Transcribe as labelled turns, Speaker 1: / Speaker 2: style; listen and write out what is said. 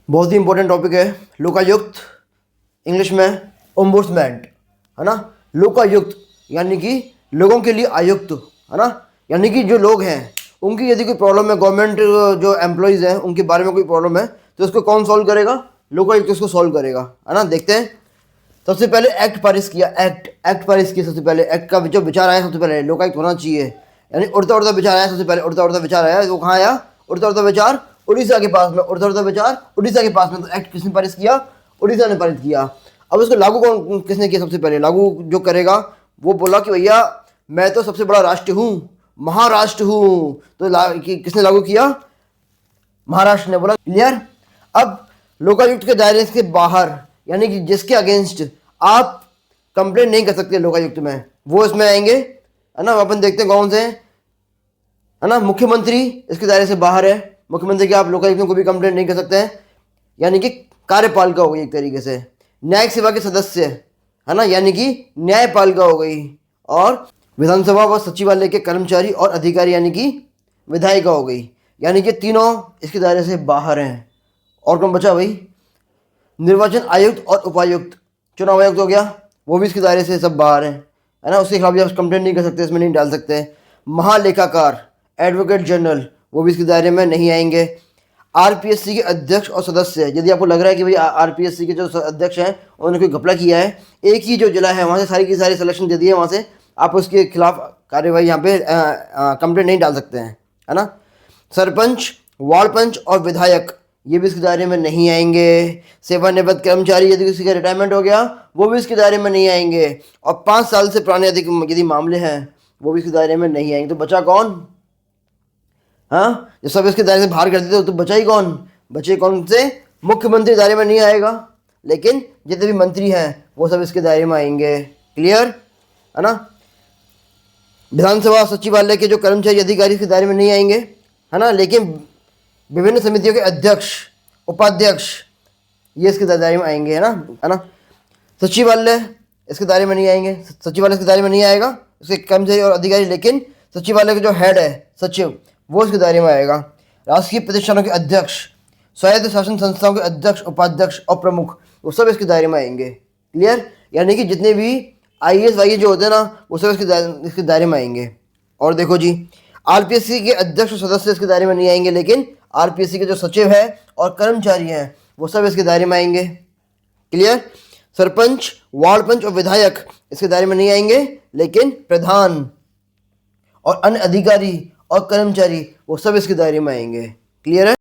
Speaker 1: बहुत ही important topic है Lokayukta, English में ओम्बुड्समैन, है ना। लोकायुक्त यानी कि लोगों के लिए आयुक्त, है ना, यानी कि जो लोग हैं उनकी यदि कोई प्रॉब्लम है, गवर्नमेंट जो एम्प्लॉयज़ हैं उनके बारे में कोई प्रॉब्लम है तो उसको कौन सॉल्व करेगा? लोकायुक्त उसको सॉल्व करेगा, है ना। देखते हैं। सबसे पहले एक्ट पारित किया, एक्ट पारित किया। सबसे पहले एक्ट का जो विचार आया, सबसे पहले लोकायुक्त होना चाहिए, यानी उड़ता उड़ता विचार आया। सबसे पहले उड़ता उड़ता विचार आया, वो कहाँ आया? उड़ता उड़ता विचार उड़ीसा के पास में, उड़ता उड़ता विचार उड़ीसा के पास में। तो एक्ट किसने पारित किया? उड़ीसा ने पारित किया। अब उसको लागू कौन किसने किया? सबसे पहले लागू जो करेगा वो बोला कि भैया मैं तो सबसे बड़ा राष्ट्र हूँ, महाराष्ट्र हूँ। तो किसने लागू किया? महाराष्ट्र ने बोला। क्लियर। अब लोकायुक्त के दायरे के बाहर, यानी कि जिसके अगेंस्ट आप कंप्लेंट नहीं कर सकते लोकायुक्त में, वो इसमें आएंगे, है ना। अपन देखते हैं कौन से, है ना। मुख्यमंत्री इसके दायरे से बाहर है। मुख्यमंत्री के आप लोकायुक्त में कोई भी कंप्लेंट नहीं कर सकते हैं, यानी कि कार्यपालिका हो गई एक तरीके से। न्यायिक सेवा के सदस्य, है ना, यानी कि न्यायपालिका हो गई। और विधानसभा व सचिवालय के कर्मचारी और अधिकारी, यानी कि विधायिका हो गई। यानी कि तीनों इसके दायरे से बाहर हैं। और कौन बचा भाई? निर्वाचन आयुक्त और उपायुक्त, चुनाव आयुक्त हो गया, वो भी इसके दायरे से सब बाहर हैं, है ना। उसके खिलाफ भी आप कंप्लेंट नहीं कर सकते, इसमें नहीं डाल सकते। महालेखाकार, एडवोकेट जनरल, वो भी इसके दायरे में नहीं आएंगे। आरपीएससी के अध्यक्ष और सदस्य, यदि आपको लग रहा है कि भाई आरपीएससी के जो अध्यक्ष हैं उन्होंने कोई घपला किया है, एक ही जो जिला है वहाँ से सारी की सारी सिलेक्शन दे दी है, वहाँ से आप उसके खिलाफ कार्यवाही यहाँ पे कंप्लेंट नहीं डाल सकते हैं, है ना। सरपंच, वार्ड पंच और विधायक, ये भी इसके दायरे में नहीं आएंगे। सेवानिवृत्त कर्मचारी, यदि किसी का रिटायरमेंट हो गया, वो भी इसके दायरे में नहीं आएंगे। और 5 साल से पुराने यदि मामले हैं, वो भी इसके दायरे में नहीं आएंगे। तो बचा कौन? हाँ, जब सब इसके दायरे से बाहर कर देते तो बचा ही कौन? बचे कौन से? मुख्यमंत्री दायरे में नहीं आएगा, लेकिन जितने भी मंत्री हैं वो सब इसके दायरे में आएंगे। क्लियर, है ना। विधानसभा सचिवालय के जो कर्मचारी अधिकारी इसके दायरे में नहीं आएंगे, है ना, लेकिन विभिन्न समितियों के अध्यक्ष, उपाध्यक्ष, ये इसके दायरे में आएंगे, है ना। सचिवालय इसके दायरे में नहीं आएंगे, सचिवालय इसके दायरे में नहीं आएगा, इसके कर्मचारी और अधिकारी, लेकिन सचिवालय के जो हेड है, सचिव, वो इसके दायरे में आएगा। राष्ट्रीय प्रतिष्ठानों के अध्यक्ष, स्वायत्त शासन संस्थाओं के अध्यक्ष, उपाध्यक्ष और प्रमुख, वो सब इसके दायरे में आएंगे। क्लियर, यानी कि जितने भी आईएएस वाईएएस जो होते हैं ना, वो सब इसके दायरे में आएंगे। और देखो जी, आरपीएससी के अध्यक्ष और सदस्य इसके दायरे में नहीं आएंगे, लेकिन आरपीएससी के जो सचिव है और कर्मचारी हैं वो सब इसके दायरे में आएंगे। क्लियर। सरपंच, वार्ड पंच और विधायक इसके दायरे में नहीं आएंगे, लेकिन प्रधान और अन्य अधिकारी और कर्मचारी वो सब इसके दायरे में आएंगे। क्लियर है।